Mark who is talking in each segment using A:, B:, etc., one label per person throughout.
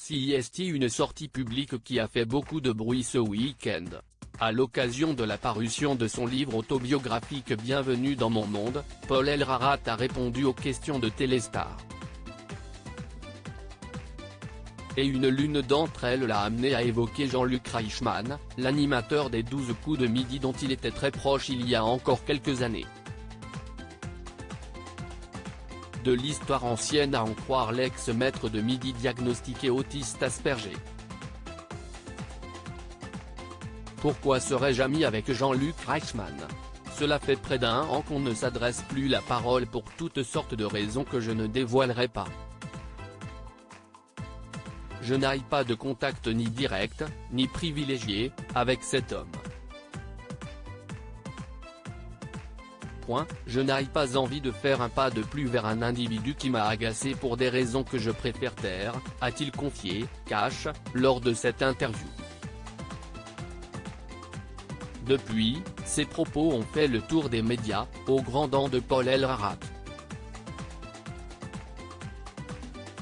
A: CIST, une sortie publique qui a fait beaucoup de bruit ce week-end. À l'occasion de la parution de son livre autobiographique Bienvenue dans mon monde, Paul Elrarat a répondu aux questions de Téléstar. Et l'une d'entre elles l'a amené à évoquer Jean-Luc Reichmann, l'animateur des 12 coups de midi dont il était très proche il y a encore quelques années. De l'histoire ancienne à en croire l'ex-maître de midi diagnostiqué autiste Asperger. Pourquoi serais-je ami avec Jean-Luc Reichmann? Cela fait près d'un an qu'on ne s'adresse plus la parole pour toutes sortes de raisons que je ne dévoilerai pas. Je n'ai pas de contact ni direct, ni privilégié, avec cet homme. Je n'ai pas envie de faire un pas de plus vers un individu qui m'a agacé pour des raisons que je préfère taire, a-t-il confié, cash, lors de cette interview. Depuis, ces propos ont fait le tour des médias, au grand dam de Paul Elrarat.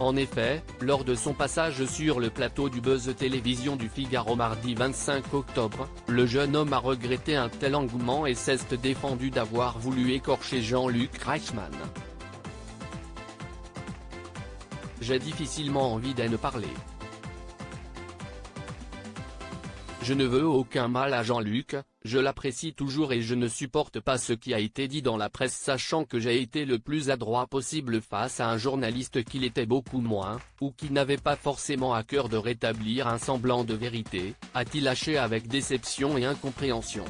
A: En effet, lors de son passage sur le plateau du Buzz Télévision du Figaro mardi 25 octobre, le jeune homme a regretté un tel engouement et s'est défendu d'avoir voulu écorcher Jean-Luc Reichmann. J'ai difficilement envie d'en parler. Je ne veux aucun mal à Jean-Luc, je l'apprécie toujours et je ne supporte pas ce qui a été dit dans la presse sachant que j'ai été le plus adroit possible face à un journaliste qui l'était beaucoup moins, ou qui n'avait pas forcément à cœur de rétablir un semblant de vérité, a-t-il lâché avec déception et incompréhension.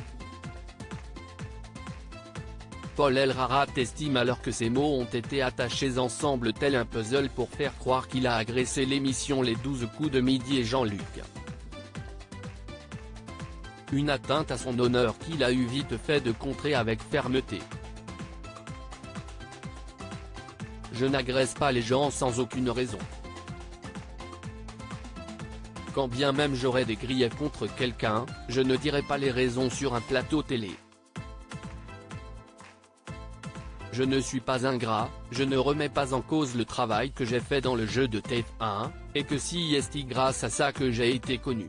A: Paul Elrarat estime alors que ces mots ont été attachés ensemble tel un puzzle pour faire croire qu'il a agressé l'émission Les 12 coups de midi et Jean-Luc. Une atteinte à son honneur qu'il a eu vite fait de contrer avec fermeté. Je n'agresse pas les gens sans aucune raison. Quand bien même j'aurais des griefs contre quelqu'un, je ne dirai pas les raisons sur un plateau télé. Je ne suis pas ingrat, je ne remets pas en cause le travail que j'ai fait dans le jeu de TF1, et que c'est grâce à ça que j'ai été connu.